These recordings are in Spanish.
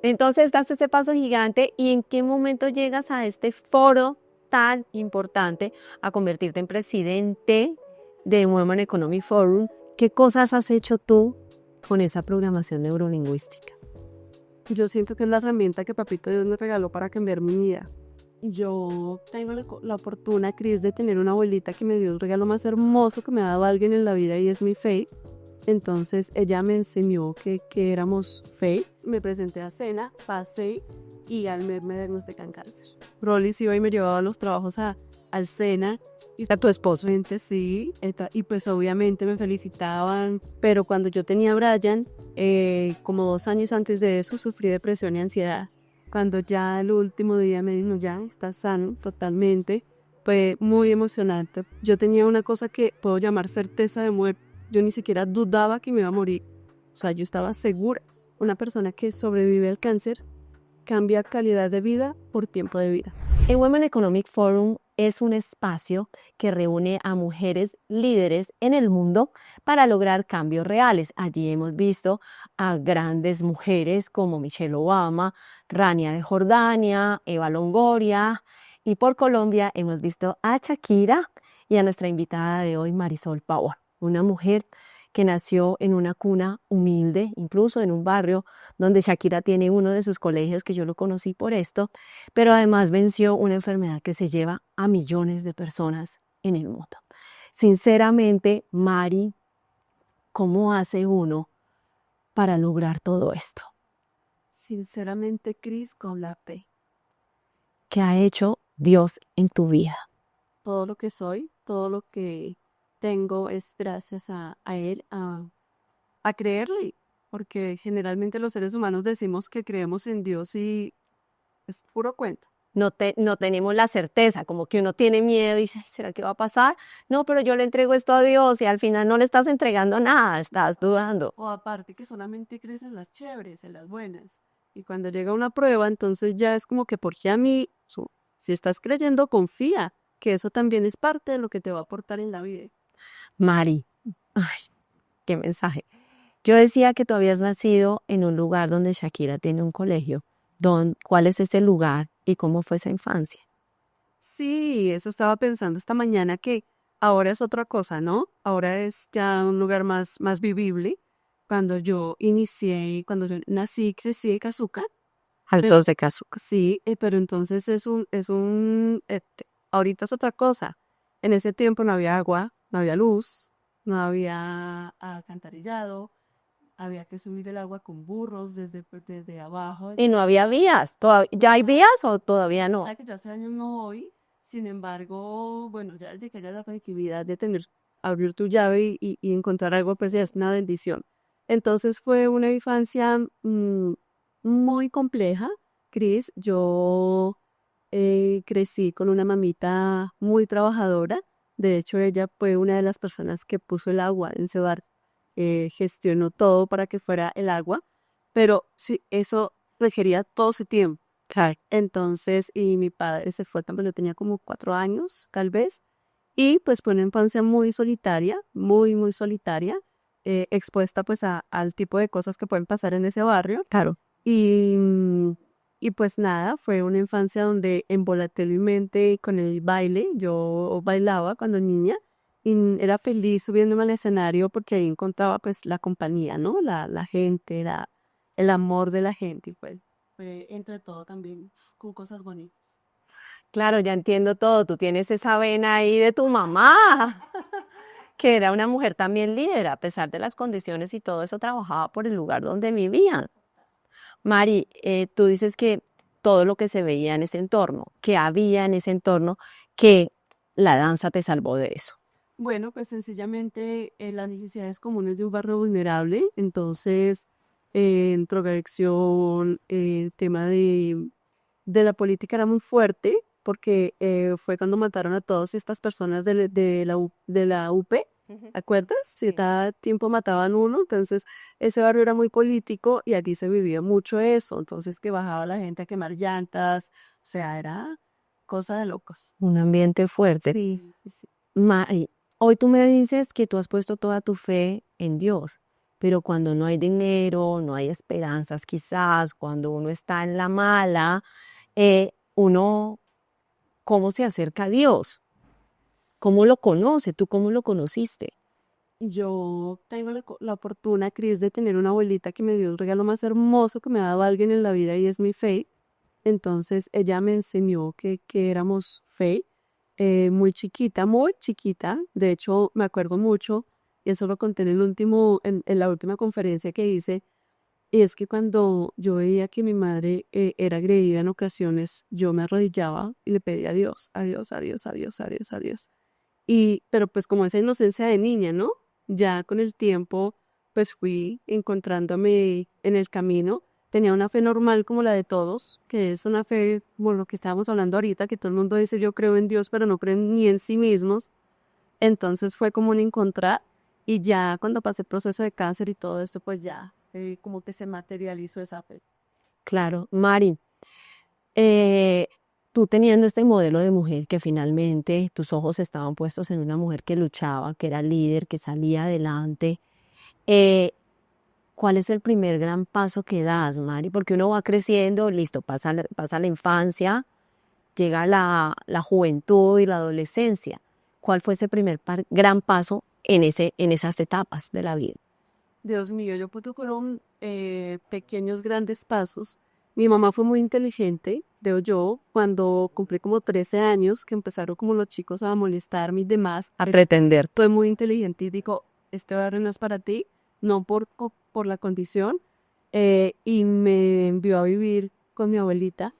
Entonces das ese paso gigante y ¿en qué momento llegas a este foro tan importante a convertirte en presidente de Women Economic Forum? ¿Qué cosas has hecho tú con esa programación neurolingüística? Yo siento que es la herramienta que Papito Dios me regaló para cambiar mi vida. Yo tengo la fortuna, Cris, de tener una abuelita que me dio el regalo más hermoso que me ha dado alguien en la vida y es mi fe. Entonces ella me enseñó que éramos fe. Me presenté a cena, pasé y al mes me diagnostican cáncer. Rollis iba y me llevaba los trabajos al SENA. Y A tu esposo. sí, y pues obviamente me felicitaban. Pero cuando yo tenía a Brian, como 2 años antes de eso, sufrí depresión y ansiedad. Cuando ya el último día me dijo, ya, estás sano totalmente, fue muy emocionante. Yo tenía una cosa que puedo llamar certeza de muerte. Yo ni siquiera dudaba que me iba a morir. O sea, yo estaba segura. Una persona que sobrevive al cáncer cambia calidad de vida por tiempo de vida. El Women Economic Forum es un espacio que reúne a mujeres líderes en el mundo para lograr cambios reales. Allí hemos visto a grandes mujeres como Michelle Obama, Rania de Jordania, Eva Longoria, y por Colombia hemos visto a Shakira y a nuestra invitada de hoy, Marisol Pavón, una mujer que nació en una cuna humilde, incluso en un barrio donde Shakira tiene uno de sus colegios, que yo lo conocí por esto, pero además venció una enfermedad que se lleva a millones de personas en el mundo. Sinceramente, Mari, ¿cómo hace uno para lograr todo esto? Sinceramente, Cris, con la fe. ¿Qué ha hecho Dios en tu vida? Todo lo que soy, todo lo que tengo es gracias a Él, a creerle. Porque generalmente los seres humanos decimos que creemos en Dios y es puro cuento. No tenemos la certeza, como que uno tiene miedo y dice, "Ay, ¿será que va a pasar? No, pero yo le entrego esto a Dios", y al final no le estás entregando nada, estás dudando. O aparte que solamente crees en las chéveres, en las buenas. Y cuando llega una prueba, entonces ya es como que, porque a mí, si estás creyendo, confía, que eso también es parte de lo que te va a aportar en la vida. Mari, ay, qué mensaje. Yo decía que tú habías nacido en un lugar donde Shakira tiene un colegio. ¿Cuál es ese lugar y cómo fue esa infancia? Sí, eso estaba pensando esta mañana, que ahora es otra cosa, ¿no? Ahora es ya un lugar más vivible. Cuando yo inicié, cuando yo nací, crecí en Cazuca. Altos de Cazuca. Sí, pero entonces ahorita es otra cosa. En ese tiempo no había agua, no había luz, no había alcantarillado, había que subir el agua con burros desde abajo. Y no había vías. ¿Ya hay vías o todavía no? Que yo hace años no voy, sin embargo, bueno, ya desde que haya la posibilidad de abrir tu llave y encontrar algo, pues ya es una bendición. Entonces fue una infancia muy compleja, Cris. Yo crecí con una mamita muy trabajadora. De hecho, ella fue una de las personas que puso el agua en ese bar, gestionó todo para que fuera el agua, pero sí, eso requería todo ese tiempo. Claro. Entonces, y mi padre se fue cuando yo tenía como 4 años, tal vez, y pues fue una infancia muy solitaria, muy solitaria, expuesta pues al tipo de cosas que pueden pasar en ese barrio. Claro. Y, y pues nada, fue una infancia donde embolaté mi mente con el baile. Yo bailaba cuando niña y era feliz subiéndome al escenario porque ahí encontraba pues la compañía, ¿no? La gente, el amor de la gente. Y pues fue entre todo también con cosas bonitas. Claro, ya entiendo todo. Tú tienes esa vena ahí de tu mamá, que era una mujer también líder, a pesar de las condiciones y todo eso, trabajaba por el lugar donde vivían. Mari, tú dices que todo lo que se veía en ese entorno, que había en ese entorno, que la danza te salvó de eso. Bueno, pues sencillamente las necesidades comunes de un barrio vulnerable. Entonces, drogadicción, el tema de la política era muy fuerte, porque fue cuando mataron a todas estas personas de la UP. ¿Te acuerdas? Sí, Sí. cada tiempo mataban uno, entonces ese barrio era muy político y aquí se vivía mucho eso. Entonces, que bajaba la gente a quemar llantas, o sea, era cosa de locos. Un ambiente fuerte. Sí, sí. Mari, hoy tú me dices que tú has puesto toda tu fe en Dios, pero cuando no hay dinero, no hay esperanzas quizás, cuando uno está en la mala, uno, ¿cómo se acerca a Dios? ¿Cómo lo conoce? ¿Tú cómo lo conociste? Yo tengo la fortuna, Cris, de tener una abuelita que me dio el regalo más hermoso que me ha dado alguien en la vida y es mi fe. Entonces ella me enseñó que éramos fe, muy chiquita, muy chiquita. De hecho, me acuerdo mucho, y eso lo conté en en la última conferencia que hice, y es que cuando yo veía que mi madre era agredida en ocasiones, yo me arrodillaba y le pedía a Dios, a Dios, a Dios, a Dios, a Dios, a Dios. Pero pues como esa inocencia de niña, ¿no? Ya con el tiempo, pues fui encontrándome en el camino. Tenía una fe normal como la de todos, que es una fe, como lo que estábamos hablando ahorita, que todo el mundo dice yo creo en Dios, pero no creen ni en sí mismos. Entonces fue como un encontrar y ya cuando pasé el proceso de cáncer y todo esto, pues ya como que se materializó esa fe. Claro, Mari, eh, tú teniendo este modelo de mujer que finalmente tus ojos estaban puestos en una mujer que luchaba, que era líder, que salía adelante, eh, ¿cuál es el primer gran paso que das, Mari? Porque uno va creciendo, listo, pasa la infancia, llega la juventud y la adolescencia. ¿Cuál fue ese gran paso en esas etapas de la vida? Dios mío, yo puedo con pequeños, grandes pasos. Mi mamá fue muy inteligente, creo yo, cuando cumplí como 13 años, que empezaron como los chicos a molestarme y demás. A pretender. Fue muy inteligente y digo, este barrio no es para ti, no por la condición. Y me envió a vivir con mi abuelita.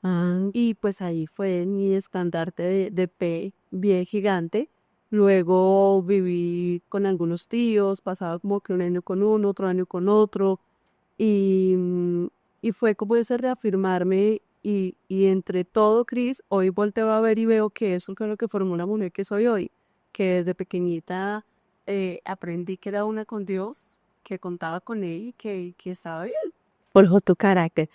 Ah, Y pues ahí fue mi estandarte de fe bien gigante. Luego viví con algunos tíos, pasaba como que un año con uno, otro año con otro. Y, y fue como ese reafirmarme y entre todo, Cris, hoy volteo a ver y veo que eso es lo que formó la mujer que soy hoy, que desde pequeñita aprendí que era una con Dios, que contaba con Él y que estaba bien. forjó tu carácter.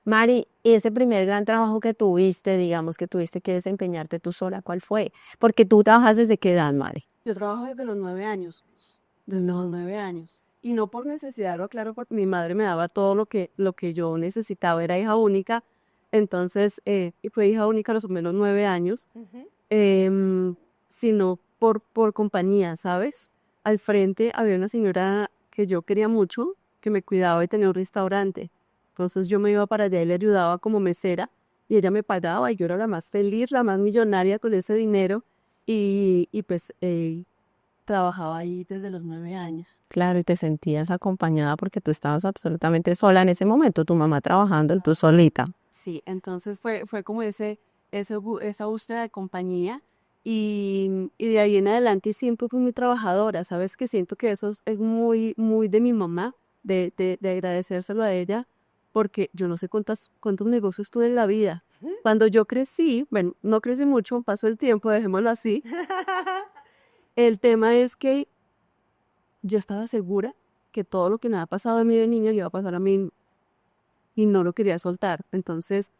Mari, ¿y ese primer gran trabajo que tuviste, digamos que tuviste que desempeñarte tú sola, cuál fue? Porque tú trabajas desde qué edad, Mari. Yo trabajo desde los 9 años, desde los 9 años. Y no por necesidad, lo claro, porque mi madre me daba todo lo que yo necesitaba. Era hija única, entonces, y fue hija única a los menos 9 años, em, sino por compañía, ¿sabes? Al frente había una señora que yo quería mucho, que me cuidaba y tenía un restaurante. Entonces yo me iba para allá y le ayudaba como mesera y ella me pagaba y yo era la más feliz, la más millonaria con ese dinero y pues trabajaba ahí desde los 9 años. Claro, y te sentías acompañada porque tú estabas absolutamente sola en ese momento, tu mamá trabajando y tú solita. Sí, entonces fue como esa búsqueda de compañía y de ahí en adelante siempre fui muy trabajadora, ¿sabes? Que siento que eso es muy, muy de mi mamá, de agradecérselo a ella, porque yo no sé cuántos negocios tuve en la vida. Cuando yo crecí, bueno, no crecí mucho, pasó el tiempo, dejémoslo así. El tema es que yo estaba segura que todo lo que me había pasado a mí de niño iba a pasar a mí y no lo quería soltar. Entonces,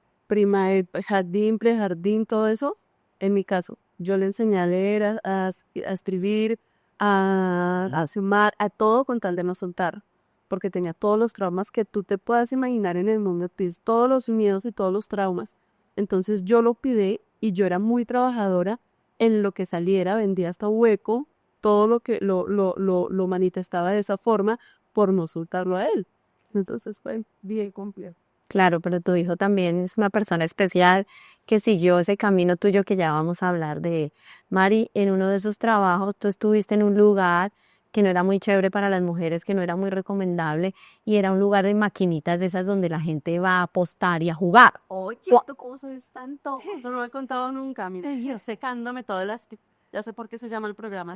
jardín, prejardín, todo eso, en mi caso, yo le enseñé a leer, a escribir, a sumar, a todo con tal de no soltar, porque tenía todos los traumas que tú te puedas imaginar en el mundo, todos los miedos y todos los traumas. Entonces yo lo pidé y yo era muy trabajadora en lo que saliera, vendía hasta hueco, todo lo que lo manifestaba de esa forma por no soltarlo a él. Entonces fue bien complejo. Claro, pero tu hijo también es una persona especial que siguió ese camino tuyo que ya vamos a hablar de. Mari, en uno de esos trabajos tú estuviste en un lugar que no era muy chévere para las mujeres, que no era muy recomendable, y era un lugar de maquinitas de esas donde la gente va a apostar y a jugar. Oye, Gua- ¿tú cómo sabes tanto? Eso no lo he contado nunca. Mira, yo secándome todas las... Ya sé por qué se llama el programa.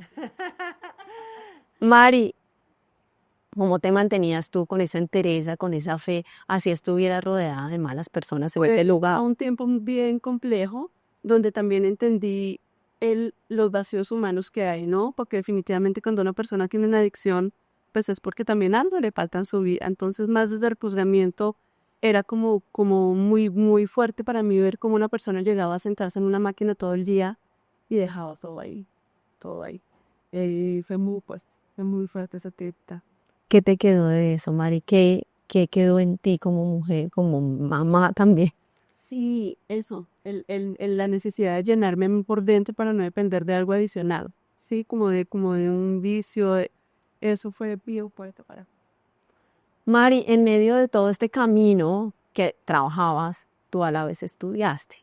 Mari, ¿cómo te mantenías tú con esa entereza, con esa fe, así estuvieras rodeada de malas personas en ese Fue lugar? a un tiempo bien complejo, donde también entendí los vacíos humanos que hay, ¿no? Porque definitivamente cuando una persona tiene una adicción, pues es porque también algo le falta en su vida. Entonces, más desde el juzgamiento, era como muy, muy fuerte para mí ver cómo una persona llegaba a sentarse en una máquina todo el día y dejaba todo ahí, todo ahí. Fue muy fuerte esa etapa. ¿Qué te quedó de eso, Mari? ¿Qué quedó en ti como mujer, como mamá también? Sí, eso, la necesidad de llenarme a mí por dentro para no depender de algo adicional, sí, como de un vicio, eso fue bien fuerte para mí. Mari, en medio de todo este camino que trabajabas, tú a la vez estudiaste.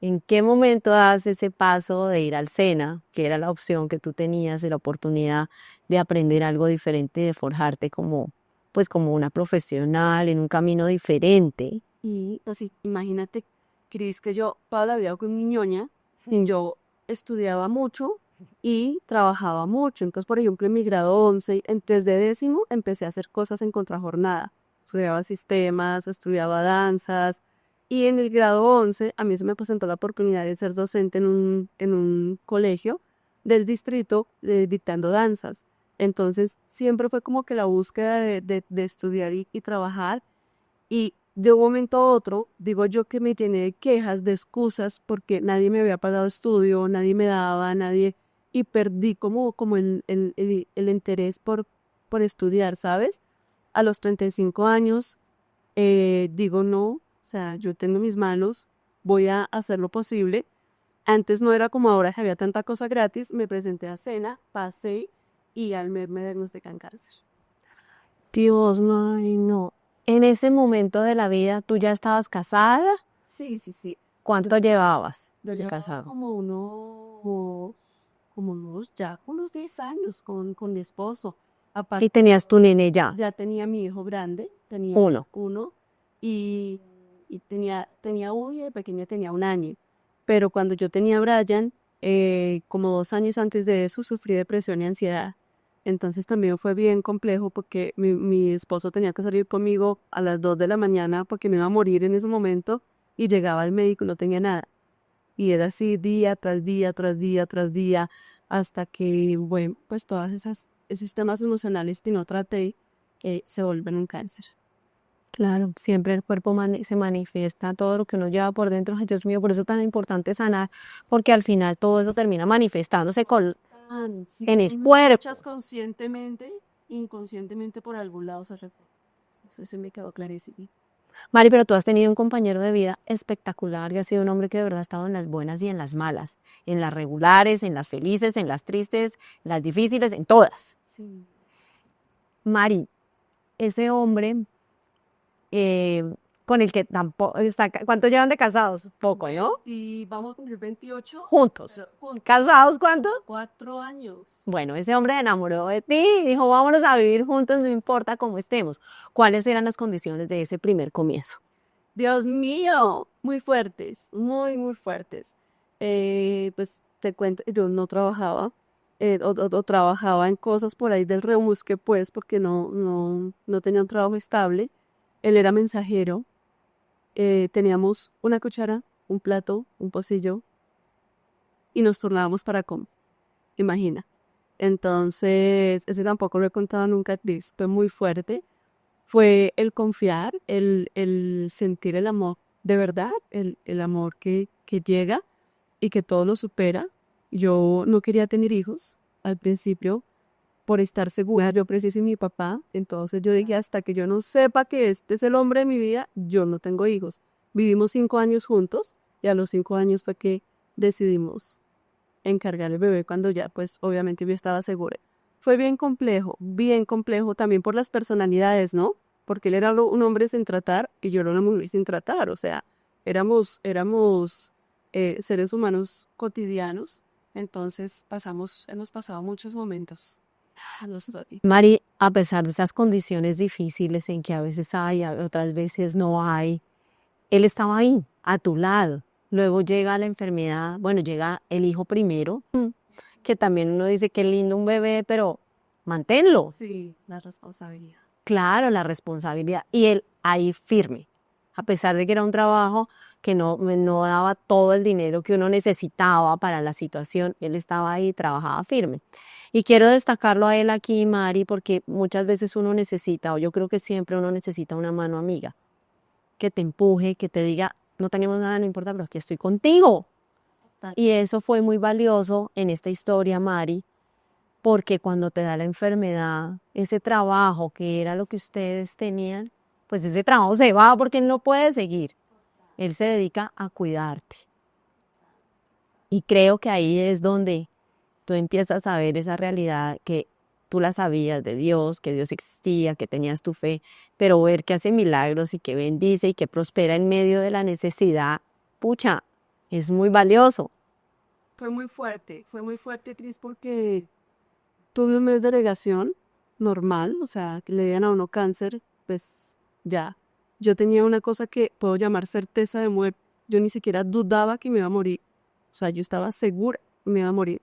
¿En qué momento das ese paso de ir al SENA, que era la opción que tú tenías y la oportunidad de aprender algo diferente, de forjarte como, pues como una profesional en un camino diferente? Y así, imagínate, Cris, que yo toda la vida con mi ñoña, y yo estudiaba mucho y trabajaba mucho. Entonces, por ejemplo, en mi grado 11, desde décimo, empecé a hacer cosas en contrajornada. Estudiaba sistemas, estudiaba danzas. Y en el grado 11, a mí se me presentó la oportunidad de ser docente en un colegio del distrito dictando danzas. Entonces, siempre fue como que la búsqueda de estudiar y trabajar. Y de un momento a otro, digo yo que me llené de quejas, de excusas, porque nadie me había pagado estudio, nadie me daba, nadie, y perdí como el interés por estudiar, ¿sabes? A los 35 años, digo no, o sea, yo tengo mis manos, voy a hacer lo posible. Antes no era como ahora que había tanta cosa gratis, me presenté a cena, pasé y al mes me diagnostican cáncer. Dios, Mari, no. En ese momento de la vida, ¿tú ya estabas casada? Sí, sí, sí. ¿Cuánto llevabas Yo de llevaba casado? como unos 10 años con mi esposo. Y Aparte, tenías tu nene ya, ya tenía mi hijo grande, tenía uno. uno, y, y tenía uno y de pequeña tenía 1 año. Pero cuando yo tenía a Brian, como 2 años antes de eso, sufrí depresión y ansiedad. Entonces también fue bien complejo porque mi esposo tenía que salir conmigo a las 2 de la mañana porque me iba a morir en ese momento y llegaba al médico y no tenía nada. Y era así día tras día, tras día, tras día, hasta que, bueno, pues esos temas emocionales que no traté, se vuelven un cáncer. Claro, siempre el cuerpo se manifiesta todo lo que uno lleva por dentro. Ay, Dios mío, por eso es tan importante sanar, porque al final todo eso termina manifestándose Sí, en el luchas cuerpo. conscientemente, inconscientemente por algún lado se refiere. Eso sí me quedó clarísimo. Mari, pero tú has tenido un compañero de vida espectacular y has sido un hombre que de verdad ha estado en las buenas y en las malas, en las regulares, en las felices, en las tristes, en las difíciles, en todas. Sí. Mari, ese hombre eh, con el que tampoco está, ¿cuánto llevan de casados? Poco, ¿no? Y vamos a cumplir 28, Juntos. pero juntos, ¿Casados cuánto? 4 años. Bueno, ese hombre se enamoró de ti y dijo, vámonos a vivir juntos, no importa cómo estemos. ¿Cuáles eran las condiciones de ese primer comienzo? Dios mío, muy fuertes, muy, muy fuertes. Pues te cuento, yo no trabajaba, o trabajaba en cosas por ahí del rebusque, pues, porque no tenía un trabajo estable. Él era mensajero, teníamos una cuchara, un plato, un pocillo, y nos turnábamos para comer, imagina. Entonces, ese tampoco lo he contado nunca, Cris, fue muy fuerte. Fue el confiar, el sentir el amor de verdad, el amor que llega y que todo lo supera. Yo no quería tener hijos al principio por estar segura, yo preciso mi papá, entonces yo dije, hasta que yo no sepa que este es el hombre de mi vida, yo no tengo hijos. Vivimos 5 años juntos y a los 5 años fue que decidimos encargar el bebé cuando ya, pues obviamente yo estaba segura. Fue bien complejo también por las personalidades, ¿no? Porque él era un hombre sin tratar y yo era una mujer sin tratar, o sea, éramos seres humanos cotidianos, entonces hemos pasado muchos momentos. No estoy. Mari, a pesar de esas condiciones difíciles en que a veces hay, otras veces no hay, él estaba ahí, a tu lado. Luego llega la enfermedad, bueno, llega el hijo primero, que también uno dice que lindo un bebé, pero manténlo. Sí, la responsabilidad. Claro, la responsabilidad. Y él ahí firme, a pesar de que era un trabajo que no daba todo el dinero que uno necesitaba para la situación, él estaba ahí, trabajaba firme. Y quiero destacarlo a él aquí, Mari, porque muchas veces uno necesita, o yo creo que siempre uno necesita una mano amiga, que te empuje, que te diga, no tenemos nada, no importa, pero aquí estoy contigo. Y eso fue muy valioso en esta historia, Mari, porque cuando te da la enfermedad, ese trabajo que era lo que ustedes tenían, pues ese trabajo se va porque él no puede seguir. Él se dedica a cuidarte. Y creo que ahí es donde tú empiezas a ver esa realidad que tú la sabías de Dios, que Dios existía, que tenías tu fe, pero ver que hace milagros y que bendice y que prospera en medio de la necesidad, pucha, es muy valioso. Fue muy fuerte, Cris, porque tuve un mes de negación normal, o sea, que le digan a uno cáncer, pues ya. Yo tenía una cosa que puedo llamar certeza de muerte. Yo ni siquiera dudaba que me iba a morir. O sea, yo estaba segura que me iba a morir.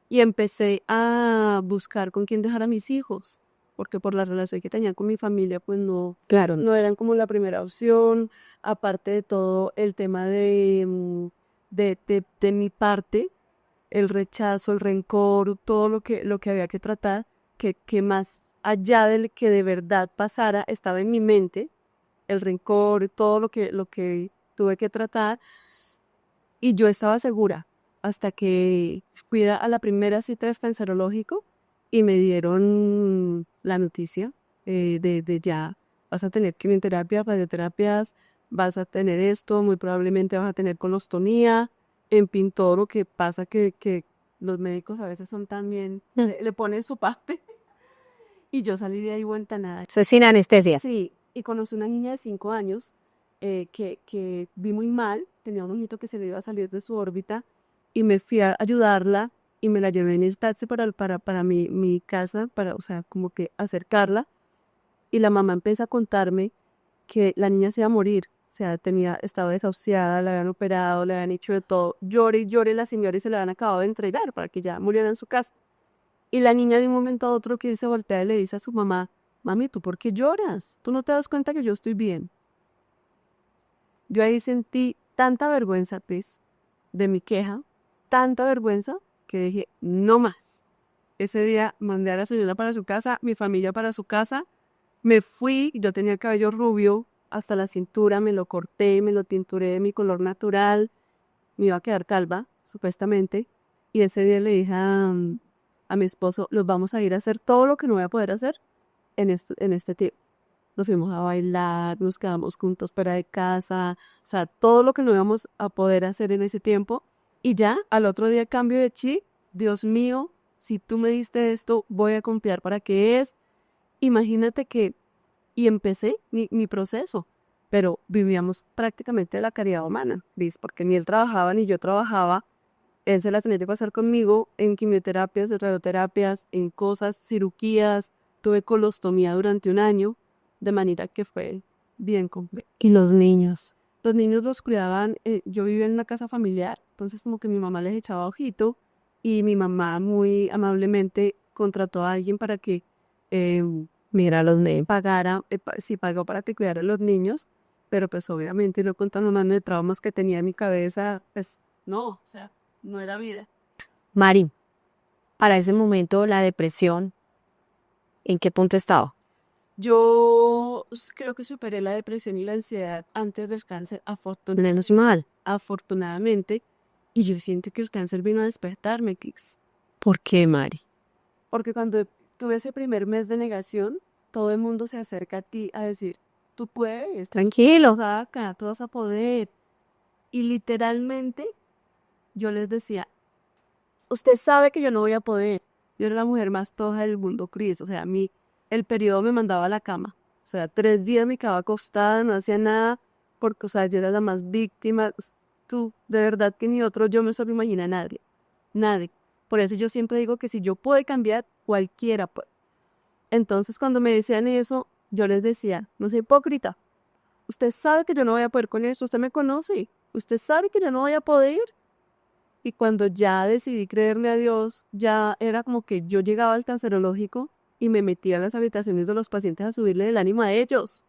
Y empecé a buscar con quién dejar a mis hijos, porque por la relación que tenía con mi familia, pues no, Claro. no eran como la primera opción. Aparte de todo, el tema de mi parte, el rechazo, el rencor, todo lo que había que tratar, que más allá del que de verdad pasara, estaba en mi mente, el rencor, todo lo que tuve que tratar, y yo estaba segura hasta que fui a la primera cita de cancerológico y me dieron la noticia de ya vas a tener quimioterapia, radioterapias, vas a tener esto, muy probablemente vas a tener colostomía, en fin, todo lo que pasa que los médicos a veces son también, le ponen su parte. Y yo salí de ahí vuelta a nada. Eso es sin anestesia. Sí, y conocí una niña de 5 años que vi muy mal, tenía un ojito que se le iba a salir de su órbita y me fui a ayudarla y me la llevé en el taxi para mi casa, para, o sea, como que acercarla. Y la mamá empieza a contarme que la niña se iba a morir, o sea, estaba desahuciada, la habían operado, le habían hecho de todo. Llore y llore la señora y se la habían acabado de entregar para que ya muriera en su casa. Y la niña de un momento a otro que se voltea y le dice a su mamá, mami, ¿tú por qué lloras? ¿Tú no te das cuenta que yo estoy bien? Yo ahí sentí tanta vergüenza, pues, de mi queja, tanta vergüenza, que dije, no más. Ese día mandé a la señora para su casa, mi familia para su casa, me fui, yo tenía el cabello rubio hasta la cintura, me lo corté, me lo tinturé de mi color natural, me iba a quedar calva, supuestamente, y ese día le dije a mi esposo, los vamos a ir a hacer todo lo que no voy a poder hacer en este tiempo. Nos fuimos a bailar, nos quedamos juntos fuera de casa, o sea, todo lo que no íbamos a poder hacer en ese tiempo. Y ya, al otro día cambio de chip, Dios mío, si tú me diste esto, voy a confiar para qué es. Imagínate que, y empecé mi proceso, pero vivíamos prácticamente de la caridad humana, ¿ves? Porque ni él trabajaba ni yo trabajaba. Él se las tenía que pasar conmigo en quimioterapias, radioterapias, en cosas, cirugías. Tuve colostomía durante un año, de manera que fue bien complejo. ¿Y los niños? Los niños los cuidaban, yo vivía en una casa familiar, entonces como que mi mamá les echaba ojito y mi mamá muy amablemente contrató a alguien para que eh, Mira los niños. pagara, sí pagó para que cuidara a los niños, pero pues obviamente no contando más de traumas que tenía en mi cabeza, pues no, o sea, no era vida. Mari, para ese momento la depresión, ¿en qué punto estaba? Yo creo que superé la depresión y la ansiedad antes del cáncer, Menos mal. afortunadamente, y yo siento que el cáncer vino a despertarme, Kix. ¿Por qué, Mari? Porque cuando tuve ese primer mes de negación, todo el mundo se acerca a ti a decir, tú puedes, Tranquilo. saca, tú vas a poder. Y literalmente yo les decía, usted sabe que yo no voy a poder. Yo era la mujer más floja del mundo, Cris. O sea, a mí el periodo me mandaba a la cama. O sea, 3 días me quedaba acostada, no hacía nada, porque, o sea, yo era la más víctima. Tú, de verdad que ni otro yo me solo imagina a nadie. Nadie. Por eso yo siempre digo que si yo puedo cambiar, cualquiera puede. Entonces, cuando me decían eso, yo les decía, no soy hipócrita. Usted sabe que yo no voy a poder con esto, usted me conoce. Usted sabe que yo no voy a poder. Y cuando ya decidí creerle a Dios, ya era como que yo llegaba al cancerológico y me metía en las habitaciones de los pacientes a subirle el ánimo a ellos.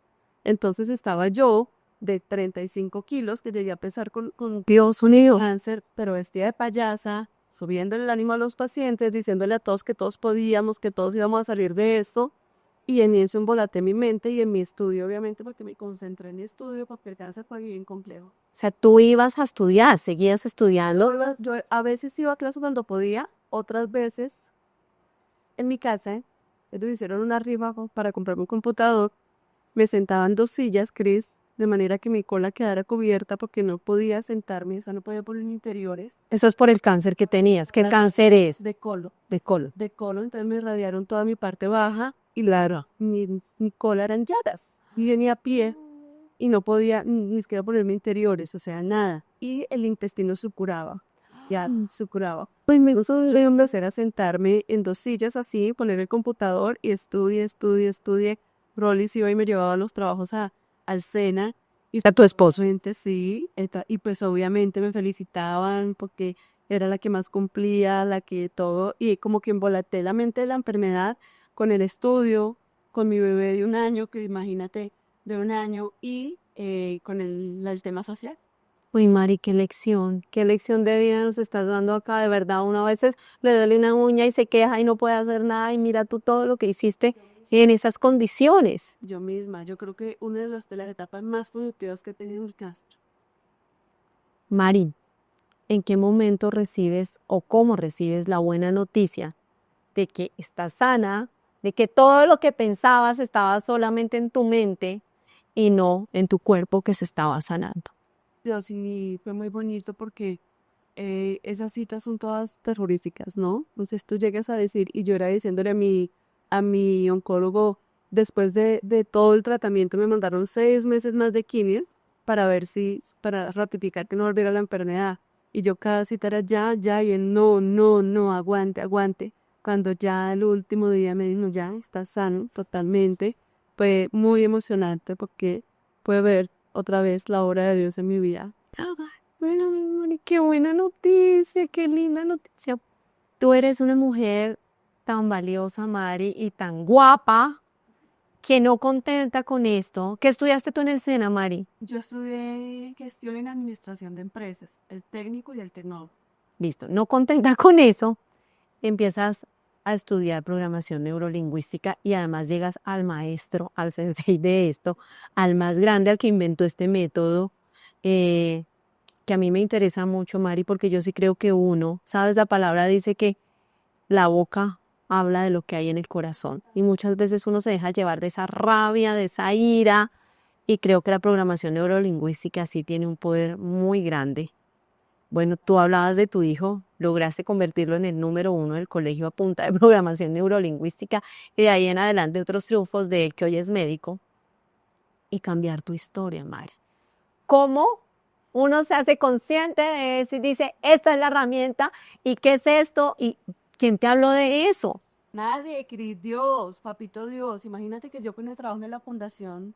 Entonces estaba yo de 35 kilos, que llegué a pesar con Dios mío. cáncer, pero vestida de payasa, subiendo el ánimo a los pacientes, diciéndole a todos que todos podíamos, que todos íbamos a salir de esto. Y en eso embolaté mi mente y en mi estudio, obviamente, porque me concentré en mi estudio, porque el cáncer fue bien complejo. O sea, tú ibas a estudiar, seguías estudiando. Yo a veces iba a clase cuando podía, otras veces en mi casa, ellos hicieron una rifa para comprarme un computador, me sentaban 2 sillas, Cris, de manera que mi cola quedara cubierta porque no podía sentarme, o sea, no podía poner interiores. Eso es por el cáncer que tenías. ¿Qué cáncer es? De colon. De colon. De colon, entonces me irradiaron toda mi parte baja y claro, mi cola eran llagas. Y venía a pie y no podía ni siquiera ponerme interiores, o sea, nada. Y el intestino sucuraba, ya sucuraba. Pues me gustó hacer a sentarme en 2 sillas así, poner el computador y estudie. Rollis iba y me llevaba los trabajos al SENA. Y A tu esposo. sí, y pues obviamente me felicitaban porque era la que más cumplía, la que todo, y como que embolaté la mente de la enfermedad con el estudio, con mi bebé de 1 año, que imagínate, de 1 año, y con el tema social. Uy, Mari, qué lección de vida nos estás dando acá, de verdad. Uno a veces le duele una uña y se queja y no puede hacer nada y mira tú todo lo que hiciste en esas condiciones. Yo misma, yo creo que una de las etapas más productivas que he tenido en el cáncer. Mari, ¿en qué momento recibes o cómo recibes la buena noticia de que estás sana, de que todo lo que pensabas estaba solamente en tu mente y no en tu cuerpo que se estaba sanando? Dios, y fue muy bonito porque esas citas son todas terroríficas, ¿no? Entonces tú llegas a decir, y yo era diciéndole a mi oncólogo, después de todo el tratamiento, me mandaron 6 meses más de quimio para ratificar que no volviera la enfermedad. Y yo cada cita era ya, y él no, aguante. Cuando ya el último día me dijo, ya, estás sano totalmente, fue muy emocionante porque pude ver otra vez la obra de Dios en mi vida. Bueno, mi amor, qué buena noticia, qué linda noticia. Tú eres una mujer tan valiosa, Mari, y tan guapa, que no contenta con esto. ¿Qué estudiaste tú en el SENA, Mari? Yo estudié gestión en administración de empresas, el técnico y el tecnólogo. Listo, no contenta con eso, empiezas a estudiar programación neurolingüística y además llegas al maestro, al sensei de esto, al más grande, al que inventó este método, eh, que a mí me interesa mucho, Mari, porque yo sí creo que uno, ¿sabes? La palabra dice que la boca habla de lo que hay en el corazón y muchas veces uno se deja llevar de esa rabia, de esa ira, y creo que la programación neurolingüística sí tiene un poder muy grande. Bueno, tú hablabas de tu hijo, lograste convertirlo en el número 1 del colegio a punta de programación neurolingüística y de ahí en adelante otros triunfos de él que hoy es médico, y cambiar tu historia, Mari. ¿Cómo uno se hace consciente de eso y dice, esta es la herramienta y qué es esto y quién te habló de eso? Nadie, Cris, Dios, papito Dios. Imagínate que yo con el trabajo en la fundación,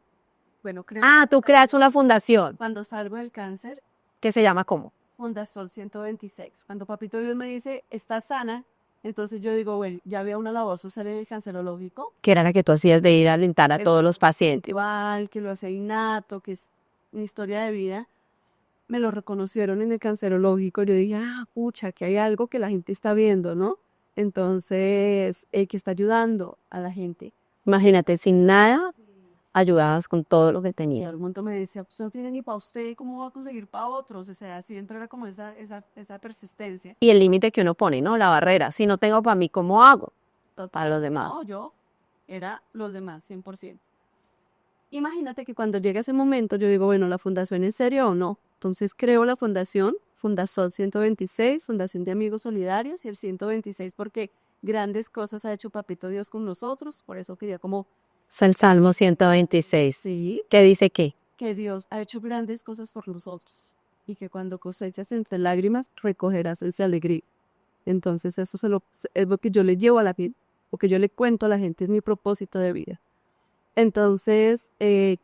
bueno, creo Ah, tú creas una fundación cuando salgo del cáncer, que se llama ¿cómo? Fundasol 126. Cuando papito Dios me dice, estás sana, entonces yo digo, bueno, ya había una labor social en el cancerológico, Que era la que tú hacías de ir a alentar a todos los pacientes. igual que lo hace innato, que es mi historia de vida. Me lo reconocieron en el cancerológico. Yo dije, pucha, que hay algo que la gente está viendo, ¿no? Entonces, que está ayudando a la gente. Imagínate, sin nada, ayudabas con todo lo que Y todo tenías. el mundo me decía, pues no tiene ni para usted, ¿cómo va a conseguir para otros? O sea, siempre era como esa persistencia. Y el límite que uno pone, ¿no? La barrera. Si no tengo para mí, ¿cómo hago? Para los demás. No, yo era los demás, 100%. Imagínate que cuando llega ese momento, yo digo, bueno, ¿la fundación es serio o no? Entonces creo la fundación, Fundasol 126, Fundación de Amigos Solidarios, y el 126 porque grandes cosas ha hecho Papito Dios con nosotros, por eso quería como, Es el Salmo 126. sí, ¿Qué dice qué? que Dios ha hecho grandes cosas por nosotros, y que cuando cosechas entre lágrimas, recogerás el alegría. Entonces eso es lo que yo le llevo a la gente, o que yo le cuento a la gente, es mi propósito de vida. Entonces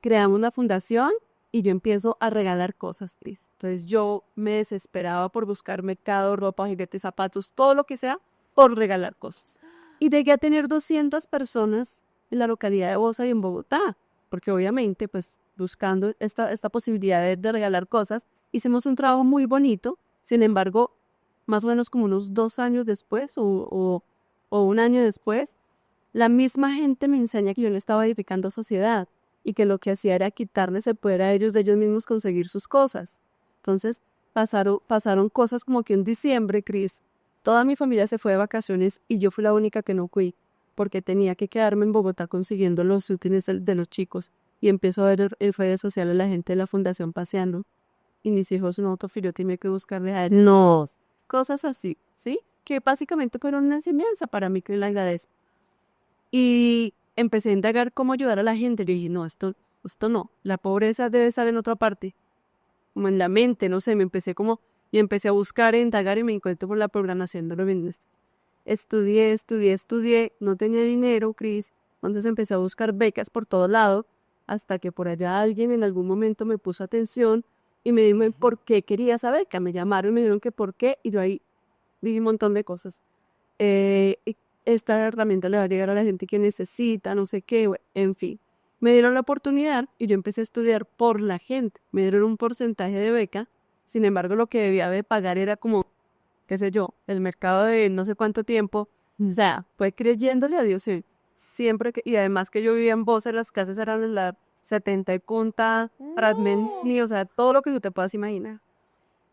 creamos la fundación y yo empiezo a regalar cosas, Cris. Entonces yo me desesperaba por buscar mercado, ropa, juguetes, zapatos, todo lo que sea, por regalar cosas. Y llegué a tener 200 personas en la localidad de Bosa y en Bogotá, porque obviamente, pues buscando esta posibilidad de regalar cosas, hicimos un trabajo muy bonito. Sin embargo, más o menos como unos 2 años después o 1 año después, la misma gente me enseña que yo no estaba edificando sociedad y que lo que hacía era quitarles el poder a ellos de ellos mismos conseguir sus cosas. Entonces pasaron cosas como que en diciembre, Cris, toda mi familia se fue de vacaciones y yo fui la única que no fui. porque tenía que quedarme en Bogotá consiguiendo los útiles de los chicos. Y empiezo a ver en redes sociales la gente de la fundación paseando. Y mis hijos no, Tofiro, tiene que buscarle a él. No, cosas así, ¿sí? Que básicamente fueron una enseñanza para mí que le agradezco. Y empecé a indagar cómo ayudar a la gente. Yo dije, no, esto no. La pobreza debe estar en otra parte. Como en la mente, no sé, y empecé a buscar, a indagar y me encontré por la programación neurolinguística. Estudié, no tenía dinero, Cris, entonces empecé a buscar becas por todo lado, hasta que por allá alguien en algún momento me puso atención y me dijo por qué quería esa beca. Me llamaron y me dijeron que por qué, y yo ahí dije un montón de cosas. Y esta herramienta le va a llegar a la gente que necesita, no sé qué, bueno, en fin. Me dieron la oportunidad y yo empecé a estudiar por la gente. Me dieron un porcentaje de beca, sin embargo lo que debía de pagar era como, qué sé yo, el mercado de no sé cuánto tiempo. O sea, fue creyéndole a Dios siempre y además que yo vivía en Bosa, las casas eran en la 70 y Punta, Pratmeni, o sea, todo lo que tú te puedas imaginar.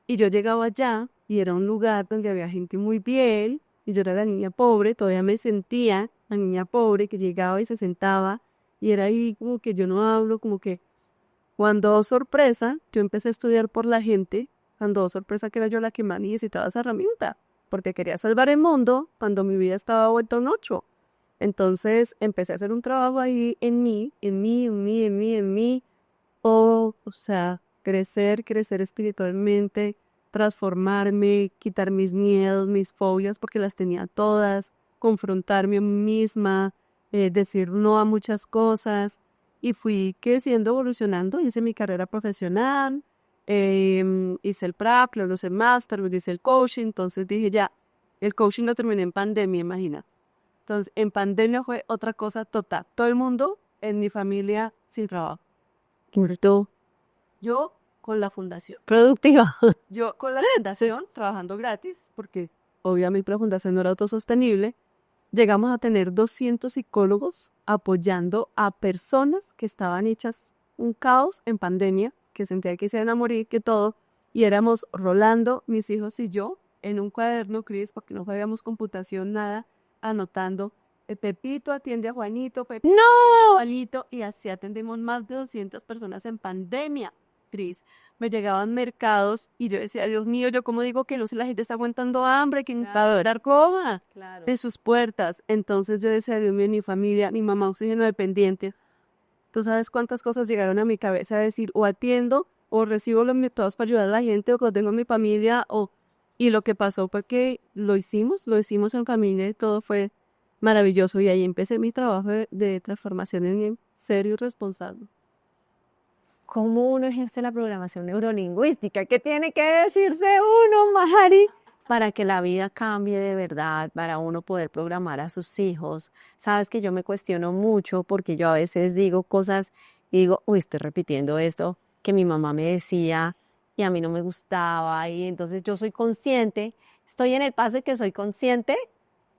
Y yo llegaba allá y era un lugar donde había gente muy bien y yo era la niña pobre, todavía me sentía la niña pobre que llegaba y se sentaba y era ahí como que yo no hablo, como que cuando, oh, sorpresa, yo empecé a estudiar por la gente, cuando, oh, sorpresa, que era yo la que más necesitaba esa herramienta, porque quería salvar el mundo cuando mi vida estaba vuelta a un 8. Entonces empecé a hacer un trabajo ahí en mí, o sea, crecer espiritualmente, transformarme, quitar mis miedos, mis fobias, porque las tenía todas, confrontarme a mí misma, decir no a muchas cosas, y fui creciendo, evolucionando, hice mi carrera profesional, hice el PRAC, luego hice el máster, luego hice el coaching, entonces dije ya, el coaching lo terminé en pandemia, imagina. Entonces, en pandemia fue otra cosa total. Todo el mundo en mi familia sin trabajo. Tú, Yo con la fundación. productiva. Yo con la fundación, trabajando gratis, porque obviamente la fundación no era autosostenible, llegamos a tener 200 psicólogos apoyando a personas que estaban hechas un caos en pandemia, que sentían que se iban a morir, que todo, y éramos Rolando, mis hijos y yo, en un cuaderno, Cris, porque no sabíamos computación, nada, anotando, Pepito atiende a Juanito, Pepito No, Juanito, y así atendimos más de 200 personas en pandemia, Cris. Me llegaban mercados y yo decía, Dios mío, yo como digo que no sé, la gente está aguantando hambre, que va a haber coma claro. de sus puertas. Entonces yo decía, Dios mío, mi familia, mi mamá oxígeno dependiente. ¿Tú sabes cuántas cosas llegaron a mi cabeza a decir, o atiendo, o recibo los métodos para ayudar a la gente, o que tengo en mi familia, o... Y lo que pasó fue que lo hicimos en familia y todo fue maravilloso. Y ahí empecé mi trabajo de transformación en serio y responsable. ¿Cómo uno ejerce la programación neurolingüística? ¿Qué tiene que decirse uno, Mari, para que la vida cambie de verdad, para uno poder programar a sus hijos? Sabes que yo me cuestiono mucho porque yo a veces digo cosas y digo, uy, estoy repitiendo esto que mi mamá me decía y a mí no me gustaba y entonces yo soy consciente, estoy en el paso de que soy consciente,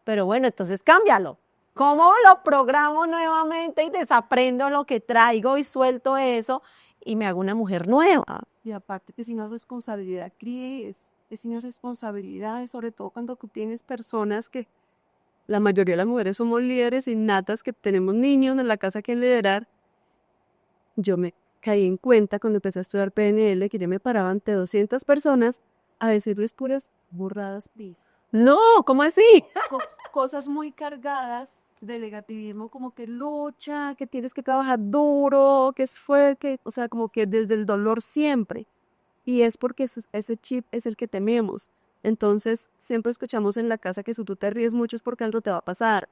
pero bueno, entonces cámbialo. ¿Cómo lo programo nuevamente y desaprendo lo que traigo y suelto eso y me hago una mujer nueva? Y aparte que es una responsabilidad, Cris, es una responsabilidad, sobre todo cuando tú tienes personas que la mayoría de las mujeres somos líderes innatas, que tenemos niños en la casa que liderar. Yo me caí en cuenta cuando empecé a estudiar PNL que ya me paraba ante 200 personas a decirles puras burradas, Cris. No, ¿cómo así? Cosas muy cargadas de negativismo, como que lucha, que tienes que trabajar duro, que es fuerte, o sea, como que desde el dolor siempre. Y es porque ese chip es el que tememos. Entonces, siempre escuchamos en la casa que si tú te ríes mucho es porque algo te va a pasar,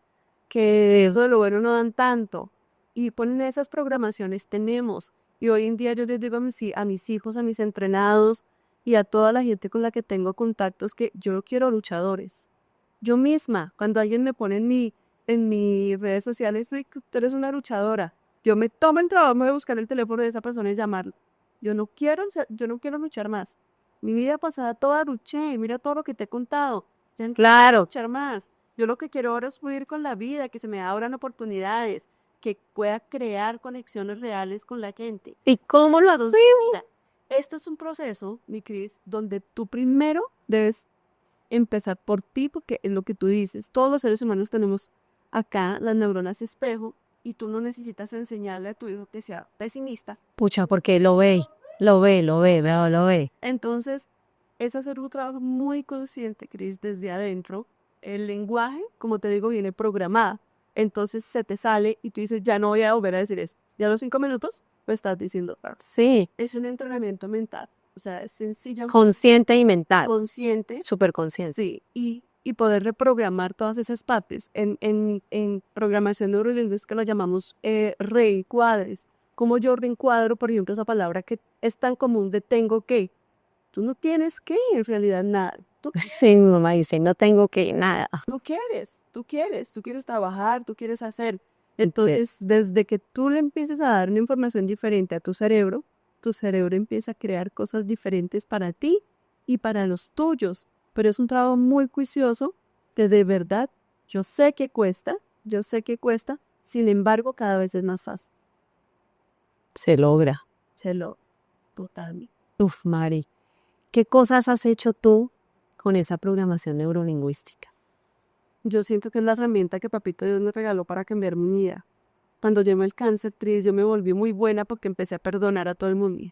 que eso de lo bueno no dan tanto. Y ponen esas programaciones, tenemos. Y hoy en día yo les digo a mis hijos, a mis entrenados y a toda la gente con la que tengo contactos que yo quiero luchadores. Yo misma, cuando alguien me pone en mis redes sociales, tú eres una luchadora. Yo me tomo el trabajo de buscar el teléfono de esa persona y llamarlo. Yo no quiero luchar más. Mi vida pasada toda luché, mira todo lo que te he contado. Ya no quiero luchar más. Yo lo que quiero ahora es fluir con la vida, que se me abran oportunidades, que pueda crear conexiones reales con la gente. ¿Y cómo lo hacemos? Mira, esto es un proceso, mi Cris, donde tú primero debes empezar por ti, porque es lo que tú dices. Todos los seres humanos tenemos acá las neuronas espejo y tú no necesitas enseñarle a tu hijo que sea pesimista. Pucha, porque lo ve, lo ve. Entonces, es hacer un trabajo muy consciente, Cris, desde adentro. El lenguaje, como te digo, viene programado. Entonces se te sale y tú dices, ya no voy a volver a decir eso. Ya a los 5 minutos lo estás diciendo otra vez. Sí, Es un entrenamiento mental. O sea, es sencillamente consciente y mental, consciente. súper consciente. Sí, y poder reprogramar todas esas partes. En programación neurolingüística lo llamamos reencuadres. Como yo reencuadro, por ejemplo, esa palabra que es tan común de tengo que. Tú no tienes que, en realidad, nada. Sí, mi mamá dice, no tengo que nada. Tú quieres trabajar, tú quieres hacer. Entonces, desde que tú le empieces a dar una información diferente a tu cerebro empieza a crear cosas diferentes para ti y para los tuyos. Pero es un trabajo muy juicioso que de verdad yo sé que cuesta, sin embargo, cada vez es más fácil. Se logra. Se lo totalmente. Uf, Mari, ¿qué cosas has hecho tú con esa programación neurolingüística? Yo siento que es la herramienta que Papito Dios me regaló para cambiar mi vida. Cuando llegó el cáncer, Tris, yo me volví muy buena porque empecé a perdonar a todo el mundo.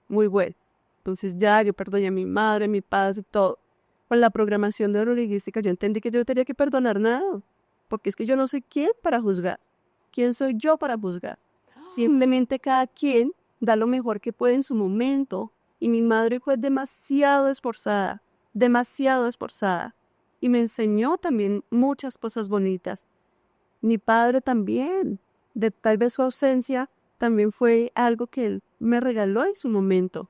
Muy buena. Entonces ya yo perdoné a mi madre, a mi padre, todo. Con la programación neurolingüística yo entendí que yo no tenía que perdonar nada. Porque es que yo no soy quién para juzgar. ¿Quién soy yo para juzgar? Simplemente cada quien da lo mejor que puede en su momento. Y mi madre fue demasiado esforzada. Y me enseñó también muchas cosas bonitas. Mi padre también, de tal vez su ausencia, también fue algo que él me regaló en su momento.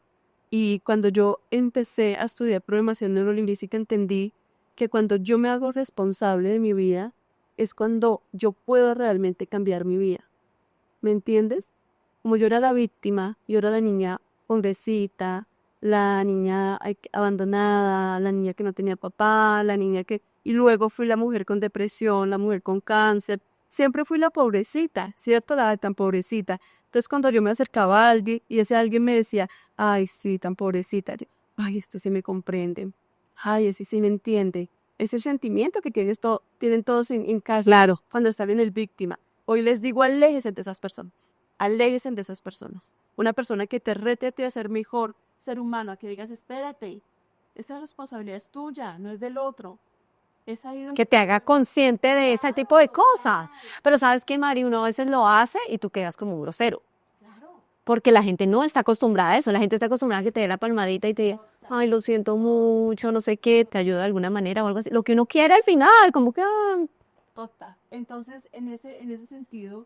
Y cuando yo empecé a estudiar programación neurolingüística, entendí que cuando yo me hago responsable de mi vida, es cuando yo puedo realmente cambiar mi vida. ¿Me entiendes? Como yo era la víctima, yo era la niña pobrecita, la niña abandonada, la niña que no tenía papá, la niña que... Y luego fui la mujer con depresión, la mujer con cáncer. Siempre fui la pobrecita, ¿cierto? La tan pobrecita. Entonces cuando yo me acercaba a alguien y ese alguien me decía, ay, estoy tan pobrecita, ay, esto sí me comprende, ay, ese sí me entiende. Es el sentimiento que tienen todos en casa Claro. cuando están en el víctima. Hoy les digo, aléjense de esas personas. Aléjense de esas personas. Una persona que te rete a ti a ser mejor ser humano, a que digas, espérate, esa responsabilidad es tuya, no es del otro. Es ahí donde... Que te haga consciente de ese tipo de cosas. Pero sabes que, Mari, uno a veces lo hace y tú quedas como un grosero. Porque la gente no está acostumbrada a eso. La gente está acostumbrada a que te dé la palmadita y te diga, ay, lo siento mucho, no sé qué, te ayuda de alguna manera o algo así. Lo que uno quiere al final, como que... Total. Entonces, en ese sentido,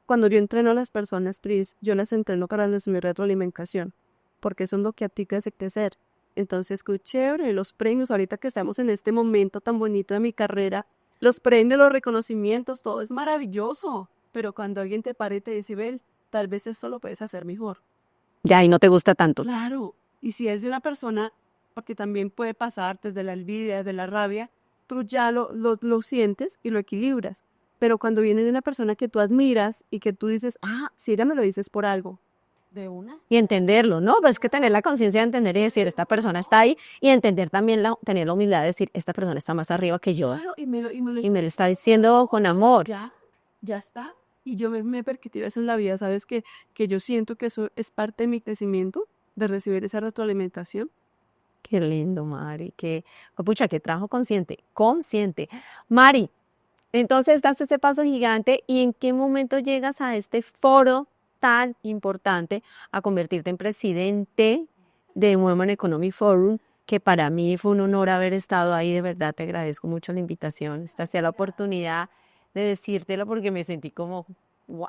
cuando yo entreno a las personas, Cris, yo las entreno para mi retroalimentación, porque eso es lo que a ti te hace crecer. Entonces, qué chévere, los premios, ahorita que estamos en este momento tan bonito de mi carrera, los premios, los reconocimientos, todo es maravilloso. Pero cuando alguien te para y te dice, Bel, tal vez eso lo puedes hacer mejor. Ya, y no te gusta tanto. Claro, y si es de una persona, porque también puede pasar desde la envidia, desde la rabia, tú ya lo sientes y lo equilibras. Pero cuando viene de una persona que tú admiras y que tú dices, ah, si ella me lo dices por algo, de una. Y entenderlo, ¿no? Pues es que tener la conciencia de entender y decir, esta persona está ahí, y entender también, tener la humildad de decir, esta persona está más arriba que yo. Claro, y me lo está diciendo con amor. Ya está. Y yo me he permitido eso en la vida, ¿sabes? Que yo siento que eso es parte de mi crecimiento, de recibir esa retroalimentación. Qué lindo, Mari. Pucha, qué trabajo consciente. Consciente. Mari, entonces das ese paso gigante y ¿en qué momento llegas a este foro tan importante a convertirte en presidente de Women Economic Forum? Que para mí fue un honor haber estado ahí, de verdad te agradezco mucho la invitación. Esta sea la oportunidad de decírtelo porque me sentí como,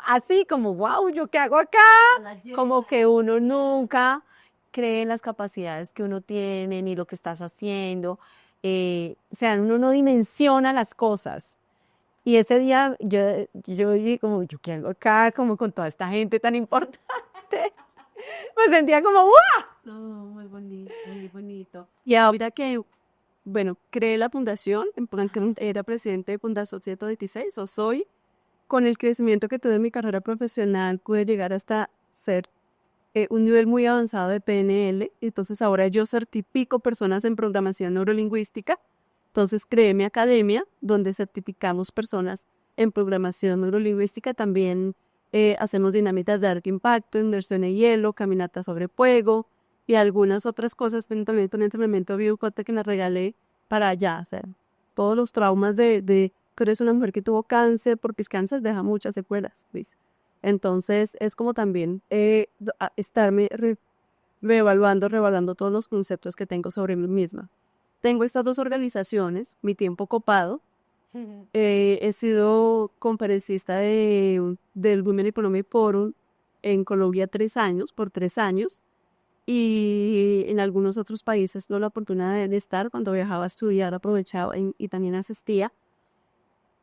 así como, wow, ¿yo qué hago acá? Como que uno nunca cree en las capacidades que uno tiene ni lo que estás haciendo. O sea, uno no dimensiona las cosas. Y ese día yo dije como, ¿yo qué hago acá? Como con toda esta gente tan importante. Me sentía como, ¡guau! No, muy bonito, muy bonito. Y ahora que, bueno, creé la fundación, era presidente de Fundación 126, o soy, con el crecimiento que tuve en mi carrera profesional, pude llegar hasta ser un nivel muy avanzado de PNL. Entonces ahora yo certifico personas en programación neurolingüística. Entonces creé mi academia donde certificamos personas en programación neurolingüística. También hacemos dinámicas de alto impacto, inmersión en hielo, caminata sobre fuego y algunas otras cosas. También un entrenamiento biocorte que les regalé para allá, o sea, todos los traumas que eres una mujer que tuvo cáncer, porque el cáncer deja muchas secuelas, ¿ves? Entonces es como también estarme reevaluando todos los conceptos que tengo sobre mí misma. Tengo estas dos organizaciones, mi tiempo copado. He sido conferencista del Women Economic Forum en Colombia por 3 años, y en algunos otros países no la oportunidad de estar. Cuando viajaba a estudiar aprovechaba y también asistía.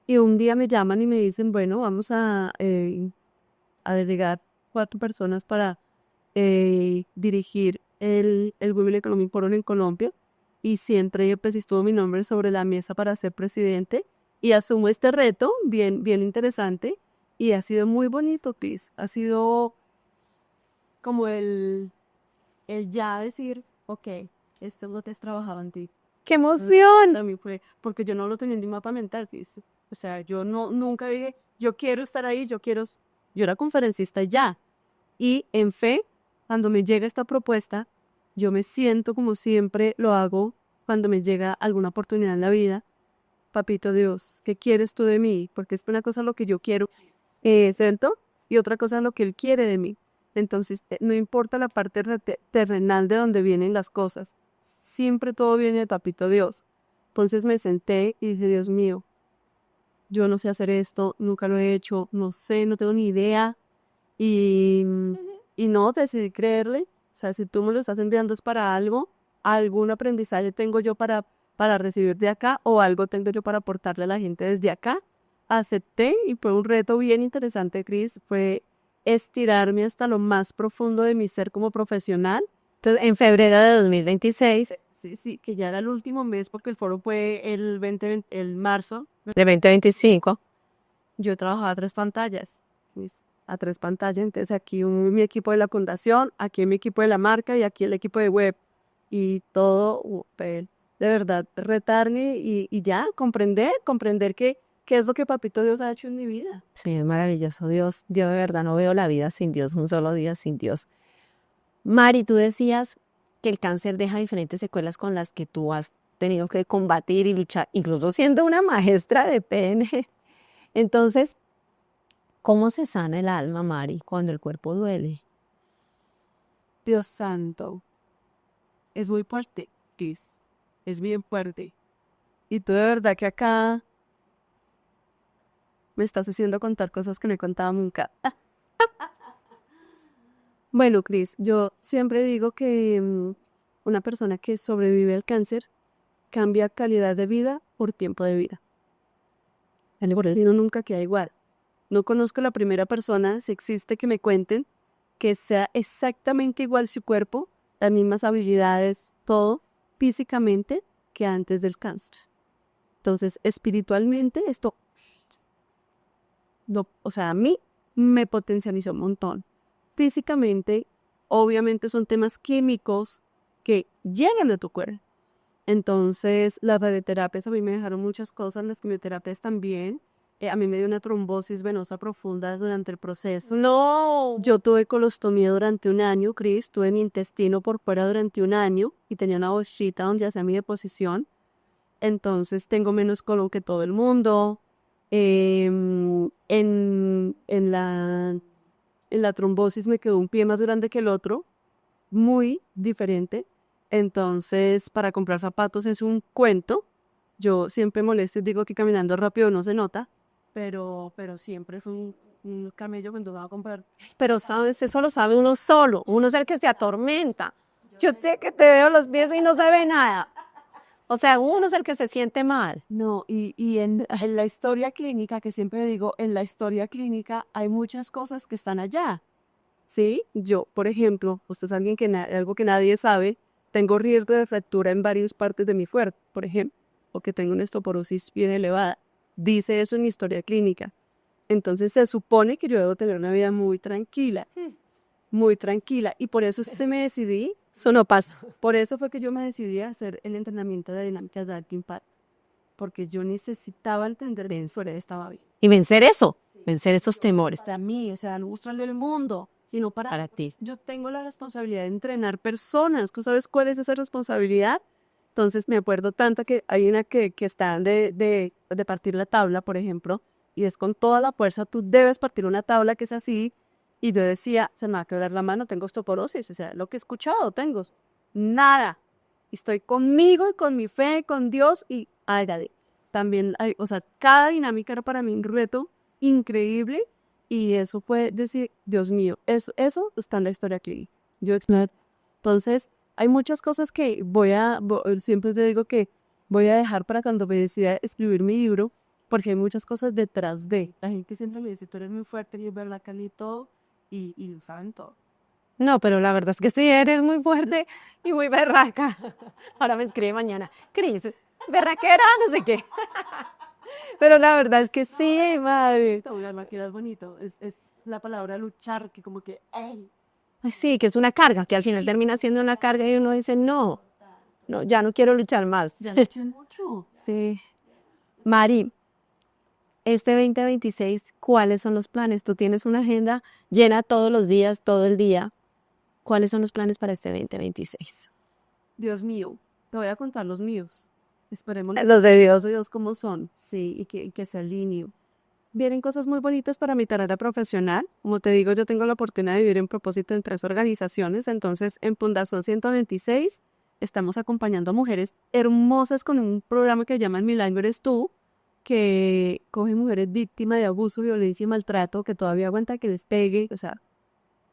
Y un día me llaman y me dicen, bueno, vamos a delegar 4 personas para dirigir el Women Economic Forum en Colombia. Y siempre pues estuvo mi nombre sobre la mesa para ser presidente. Y asumo este reto, bien, bien interesante. Y ha sido muy bonito, Cris. Ha sido como el ya decir, ok, esto es lo que has trabajado en ti. ¡Qué emoción! También fue, porque yo no lo tenía en mi mapa mental, Cris. O sea, yo nunca dije, yo quiero estar ahí, yo era conferencista ya. Y en fe, cuando me llega esta propuesta, yo me siento como siempre lo hago cuando me llega alguna oportunidad en la vida. Papito Dios, ¿qué quieres tú de mí? Porque es una cosa lo que yo quiero, ¿cierto? Y otra cosa lo que Él quiere de mí. Entonces, no importa la parte terrenal de donde vienen las cosas, siempre todo viene de Papito Dios. Entonces me senté y dije, Dios mío, yo no sé hacer esto, nunca lo he hecho, no sé, no tengo ni idea. Y, y no, decidí creerle. O sea, si tú me lo estás enviando es para algo, algún aprendizaje tengo yo para recibir de acá, o algo tengo yo para aportarle a la gente desde acá. Acepté y fue un reto bien interesante, Cris. Fue estirarme hasta lo más profundo de mi ser como profesional. Entonces, en febrero de 2026, Sí, que ya era el último mes porque el foro fue el marzo. de 2025, Yo trabajaba a 3 pantallas, a 3 pantallas. Entonces aquí mi equipo de la fundación, aquí mi equipo de la marca y aquí el equipo de web. Y todo, de verdad, retarme y ya, comprender qué es lo que Papito Dios ha hecho en mi vida. sí, es maravilloso. Dios, yo de verdad no veo la vida sin Dios, un solo día sin Dios. Mari, tú decías que el cáncer deja diferentes secuelas con las que tú has tenido que combatir y luchar, incluso siendo una maestra de PNG. Entonces, ¿cómo se sana el alma, Mari, cuando el cuerpo duele? Dios santo, es muy fuerte, Cris, es bien fuerte. Y tú de verdad que acá me estás haciendo contar cosas que no he contado nunca. Bueno, Cris, yo siempre digo que una persona que sobrevive al cáncer cambia calidad de vida por tiempo de vida. El destino nunca queda igual. No conozco la primera persona, si existe, que me cuenten que sea exactamente igual su cuerpo, las mismas habilidades, todo, físicamente, que antes del cáncer. Entonces, espiritualmente, esto, no, o sea, a mí me potencializó un montón. Físicamente, obviamente son temas químicos que llegan a tu cuerpo. Entonces, las radioterapias a mí me dejaron muchas cosas, las quimioterapias también. A mí me dio una trombosis venosa profunda durante el proceso. No. Yo tuve colostomía durante 1 año, Cris, tuve mi intestino por fuera durante 1 año y tenía una bolsita donde hacía mi deposición. Entonces, tengo menos colon que todo el mundo. En la trombosis me quedó un pie más grande que el otro, muy diferente. Entonces, para comprar zapatos es un cuento. Yo siempre molesto y digo que caminando rápido no se nota, pero siempre fue un camello cuando va a comprar. Pero sabes, eso lo sabe uno solo, uno es el que se atormenta. Yo sé que te veo los pies y no se ve nada. O sea, uno es el que se siente mal. No, y en la historia clínica, que siempre digo, en la historia clínica hay muchas cosas que están allá. ¿Sí? Yo, por ejemplo, usted es alguien algo que nadie sabe, tengo riesgo de fractura en varias partes de mi cuerpo, por ejemplo, o que tengo una osteoporosis bien elevada. Dice eso en mi historia clínica. Entonces se supone que yo debo tener una vida muy tranquila, y por eso se me decidí, Eso no pasa. por eso fue que yo me decidí a hacer el entrenamiento de dinámicas de alto impacto. porque yo necesitaba entender que Soledad estaba bien. Y vencer eso, vencer esos temores Para mí, o sea, no mostrarle el mundo, sino para ti. yo tengo la responsabilidad de entrenar personas. ¿Tú sabes cuál es esa responsabilidad? Entonces me acuerdo tanto que hay una que está de partir la tabla, por ejemplo, y es con toda la fuerza, tú debes partir una tabla que es así, y yo decía, se me va a quebrar la mano, tengo osteoporosis, o sea, lo que he escuchado, tengo nada. Estoy conmigo y con mi fe, con Dios, y hágale. También hay, o sea, cada dinámica era para mí un reto increíble, y eso fue decir, Dios mío, eso está en la historia clínica. Entonces, hay muchas cosas que siempre te digo que voy a dejar para cuando me decida escribir mi libro, porque hay muchas cosas detrás de. La gente siempre me dice, tú eres muy fuerte y es verdad, Cali, todo, y lo saben todo. No, pero la verdad es que sí, eres muy fuerte y muy berraca. Ahora me escribe mañana, Cris, berraquera, no sé qué. Pero la verdad es que sí, madre. Una que es bonito, es la palabra luchar, que como que, ¡ey! Ay, sí, que es una carga, que al final termina siendo una carga y uno dice, no, no, ya no quiero luchar más. Ya luché mucho. Sí. Mari, este 2026, ¿cuáles son los planes? Tú tienes una agenda llena todos los días, todo el día. ¿Cuáles son los planes para este 2026? Dios mío, te voy a contar los míos. Esperemos Los de Dios. Dios como son, sí, y que se alineen. Vienen cosas muy bonitas para mi carrera profesional. Como te digo, yo tengo la oportunidad de vivir en propósito en 3 organizaciones. Entonces, en Fundación 126 estamos acompañando a mujeres hermosas con un programa que llaman Milagro Eres Tú, que coge mujeres víctimas de abuso, violencia y maltrato, que todavía aguanta que les pegue, o sea,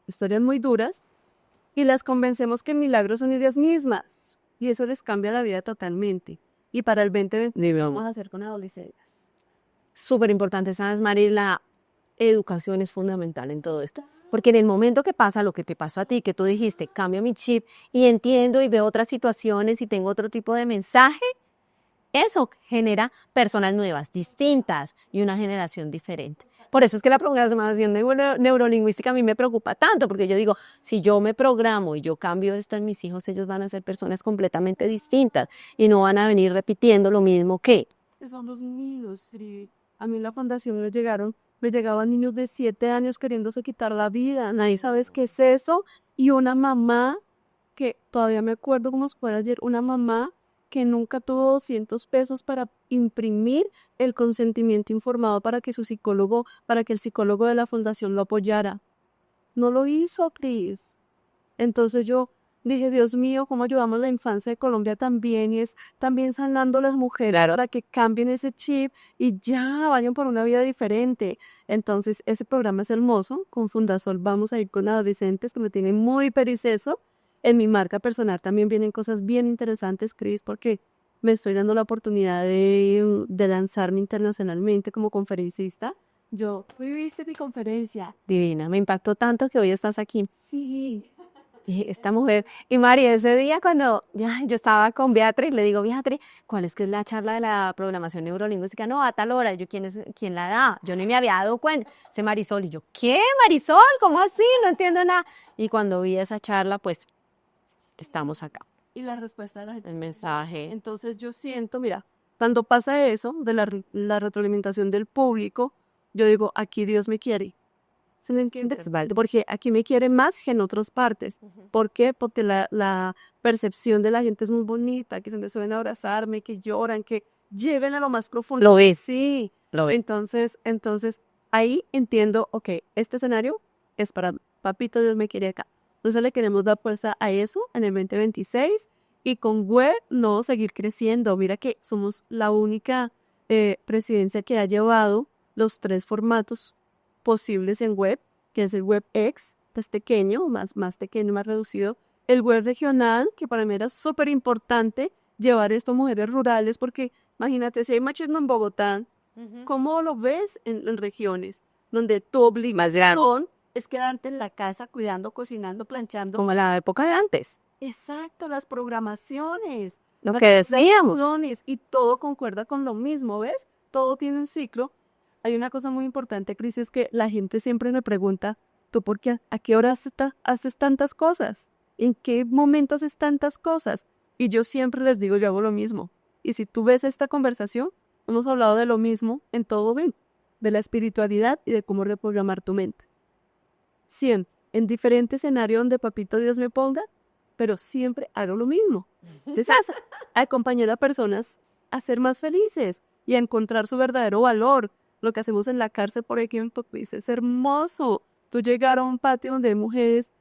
historias muy duras, y las convencemos que milagros son ellas mismas, y eso les cambia la vida totalmente. Y para el 2020 vamos a hacer con adolescentes. Súper importante, ¿sabes, Mari? La educación es fundamental en todo esto. Porque en el momento que pasa lo que te pasó a ti, que tú dijiste, cambio mi chip y entiendo y veo otras situaciones y tengo otro tipo de mensaje, eso genera personas nuevas, distintas y una generación diferente. Por eso es que la programación neurolingüística a mí me preocupa tanto, porque yo digo, si yo me programo y yo cambio esto en mis hijos, ellos van a ser personas completamente distintas y no van a venir repitiendo lo mismo que. Son los niños, Cris. A mí en la fundación me llegaban niños de 7 años queriéndose quitar la vida. Nadie sabe qué es eso. Y una mamá, que todavía me acuerdo como si fuera ayer, una mamá que nunca tuvo 200 pesos para imprimir el consentimiento informado para que el psicólogo de la fundación lo apoyara. No lo hizo, Cris. Entonces yo dije, Dios mío, ¿cómo ayudamos la infancia de Colombia también? Y es también sanando a las mujeres para que cambien ese chip y ya vayan por una vida diferente. Entonces, ese programa es hermoso. Con Fundasol vamos a ir con adolescentes que me tienen muy periceso. En mi marca personal también vienen cosas bien interesantes, Cris, porque me estoy dando la oportunidad de lanzarme internacionalmente como conferencista. ¿Viste mi conferencia? Divina, me impactó tanto que hoy estás aquí. Sí. Y esta mujer, y María, ese día cuando yo estaba con Beatriz, le digo, Beatriz, ¿cuál es que es la charla de la programación neurolingüística? No, a tal hora, yo, ¿quién la da? Yo ni me había dado cuenta, ese Marisol, y yo, ¿qué, Marisol? ¿Cómo así? No entiendo nada. Y cuando vi esa charla, pues, estamos acá. Y la respuesta de la gente. El mensaje. Entonces yo siento, mira, cuando pasa eso, de la retroalimentación del público, yo digo, aquí Dios me quiere. ¿Se me entiende? Porque aquí me quiere más que en otras partes. ¿Por qué? Porque la percepción de la gente es muy bonita, que se me suelen a abrazarme, que lloran, que lleven a lo más profundo. Lo ves. Sí. Lo ves. Entonces, ahí entiendo, ok, este escenario es para Papito Dios me quiere acá. Entonces le queremos dar fuerza a eso en el 2026 y con web no seguir creciendo. Mira que somos la única presidencia que ha llevado los 3 formatos posibles en web, que es el WebEx, más pequeño, más pequeño, más reducido, el web regional, que para mí era súper importante llevar esto a mujeres rurales, porque imagínate, si hay machismo en Bogotá, ¿cómo lo ves en regiones donde tu obligación es quedarte en la casa cuidando, cocinando, planchando? Como la época de antes. Exacto, las programaciones. Lo que decíamos. Y todo concuerda con lo mismo, ¿ves? Todo tiene un ciclo. Hay una cosa muy importante, Cris, es que la gente siempre me pregunta, ¿tú por qué, a qué hora haces tantas cosas? ¿En qué momento haces tantas cosas? Y yo siempre les digo, yo hago lo mismo. Y si tú ves esta conversación, hemos hablado de lo mismo en todo ven, de la espiritualidad y de cómo reprogramar tu mente. Siempre, en diferente escenario donde papito Dios me ponga, pero siempre hago lo mismo. Entonces, acompañar a personas a ser más felices y a encontrar su verdadero valor. Lo que hacemos en la cárcel, por ejemplo, pues es hermoso. Tú llegar a un patio donde hay mujeres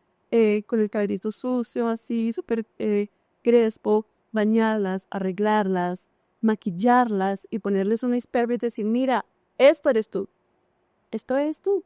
con el cabellito sucio, así, súper crespo, bañarlas, arreglarlas, maquillarlas y ponerles una hispera y decir, mira, esto eres tú. Esto es tú.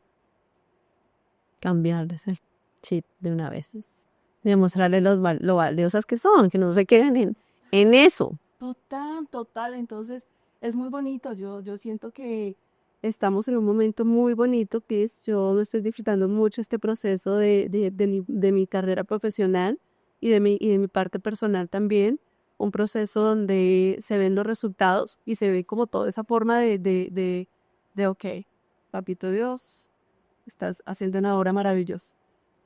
Cambiarles el chip de una vez. Demostrarles lo valiosas que son, que no se queden en eso. Total. Entonces, es muy bonito. Yo siento que estamos en un momento muy bonito, que yo estoy disfrutando mucho este proceso de mi carrera profesional y de mi parte personal también. Un proceso donde se ven los resultados y se ve como toda esa forma ok, papito Dios, estás haciendo una obra maravillosa.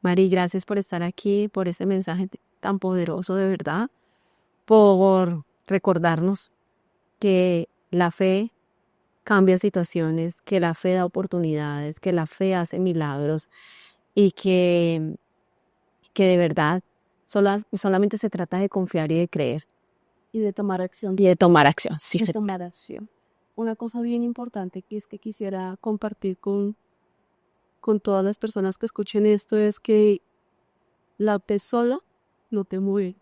Mari, gracias por estar aquí, por ese mensaje tan poderoso de verdad, por recordarnos que la fe cambia situaciones, que la fe da oportunidades, que la fe hace milagros y que de verdad solamente se trata de confiar y de creer. Y de tomar acción. Y de tomar acción, sí. De tomar acción. Una cosa bien importante que es que quisiera compartir con todas las personas que escuchen esto es que la fe sola no te mueve.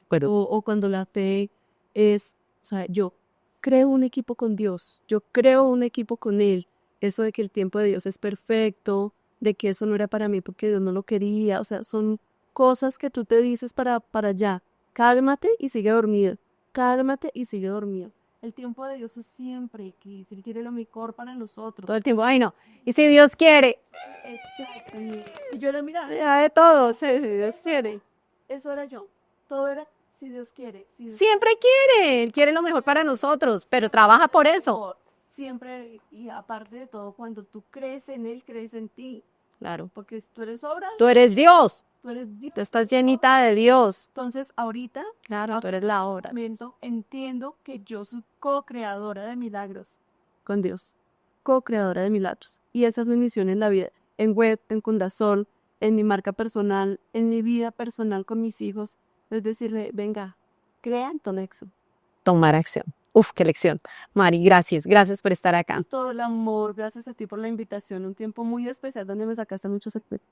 Pero O cuando la fe es, o sea, yo creo un equipo con Dios, yo creo un equipo con Él. Eso de que el tiempo de Dios es perfecto, de que eso no era para mí porque Dios no lo quería, o sea, son cosas que tú te dices para allá. Cálmate y sigue dormido. Cálmate y sigue dormido. El tiempo de Dios es siempre, que si Él quiere lo mejor para nosotros. todo el tiempo, ay no, y si Dios quiere. Exactamente. Y yo era, mira, De todo, si Dios quiere. eso era yo. Todo era, si Dios quiere. Si Dios Siempre quiere, Él quiere lo mejor para nosotros, pero trabaja por eso. Siempre, y aparte de todo, cuando tú crees en Él, crees en ti. Claro, Porque tú eres obra, tú eres Dios, tú eres Dios. tú estás llenita de Dios. Entonces, ahorita, Claro, tú eres la obra. entiendo que yo soy co-creadora de milagros con Dios. Co-creadora de milagros. Y esa es mi misión en la vida. En Web, en Cundasol, en mi marca personal, en mi vida personal con mis hijos. Es decirle, venga, crea en tu nexo. Tomar acción. Uf, qué lección. Mari, gracias por estar acá. Todo el amor, gracias a ti por la invitación. Un tiempo muy especial donde me sacaste muchos secretos.